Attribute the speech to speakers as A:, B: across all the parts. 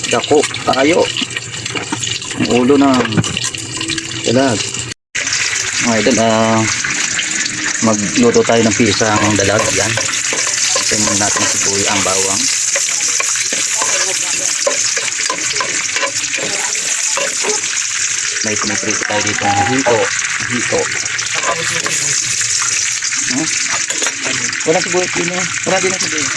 A: Dako tayo. Ang ulo ng dalag. Mga idol, magluto tayo ng pisa ng dalag. Yan. Ito muna natin ang sibuyas, ang bawang. May piniprito tayo dito ng hito. Wala sibuyas din eh. Wala din ang sibuyas.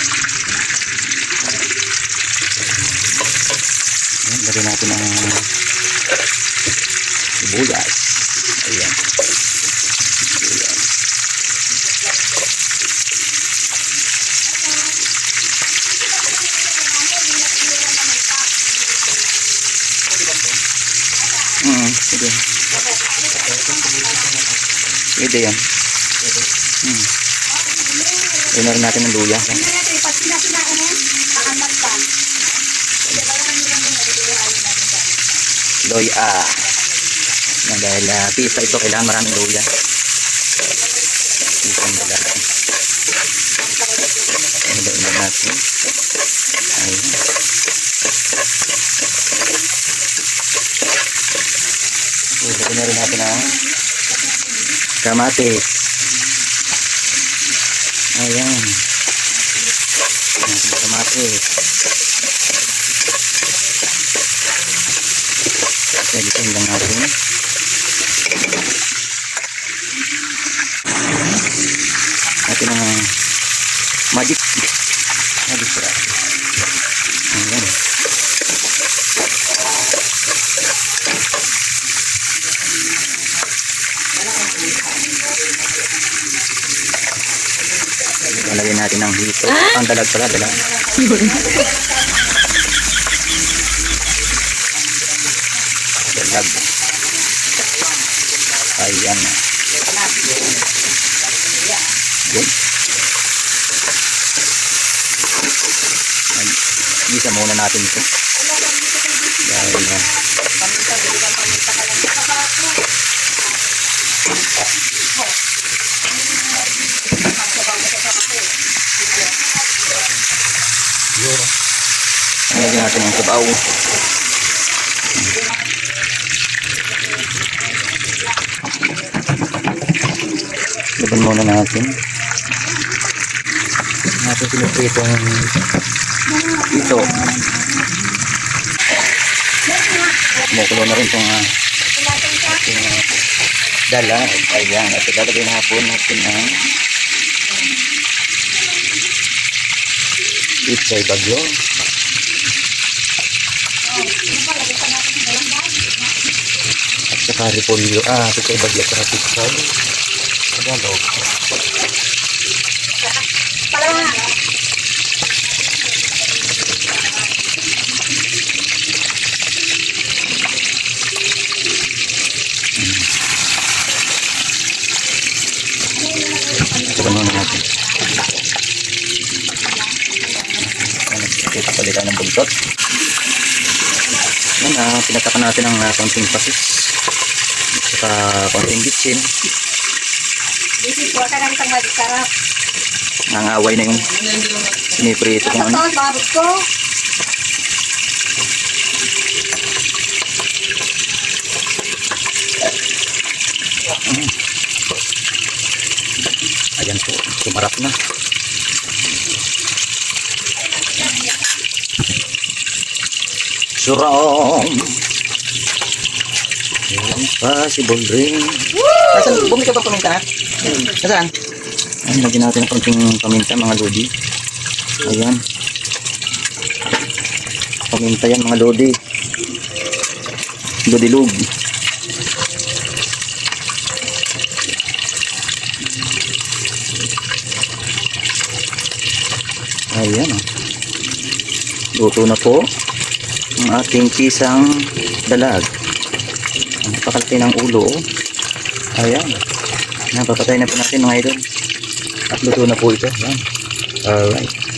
A: Lagyan natin ng sibuyas. Ayan. Sibuyas. Sige. Pwede yan. Lagyan na rin natin ng luya. Luya. Dahil pizza ito, kailangan maraming luya. Pizza ang dalaga. Lagyan na natin. Ayan. Lagyan na rin natin ang kamatis. Ayan. Kamatis. Lagyan lang natin. Natin ang magic sarap. Ayan. Lagyan natin ng hito. Ang dalag pala, dalag. Dalag. Ayan. Good. Gisa muna natin ito. Dahil lagyan natin ang sabaw. Laban muna natin. Natin sinuprito ito. Kumukulo na rin itong dalag. Ayan. At ilalagay na po natin ang pitsay bagyo. At saka repolyo. Pitsay bagyo at pitsay. Tagalog. Ito na natin. Kita palitan ng buntot. Yan, pinatakan natin ang konting pasis. Saka konting gitsin. Nangaway na yung siniprito kung ano. Ayan po, sumarap na. Surong. Impossible ring. Nasaan? Bumili ka pa paminta? Nasaan? Ayan, lagyan natin ng konting paminta mga lodi. Ayan. Paminta yan mga lodi. Lodilog. Ayan. Luto na po ang ating chisang dalag. Napakalaki ng ulo. Ayan. Napapatay na po natin mga idol. At luto na po ito. Ayan. Alright.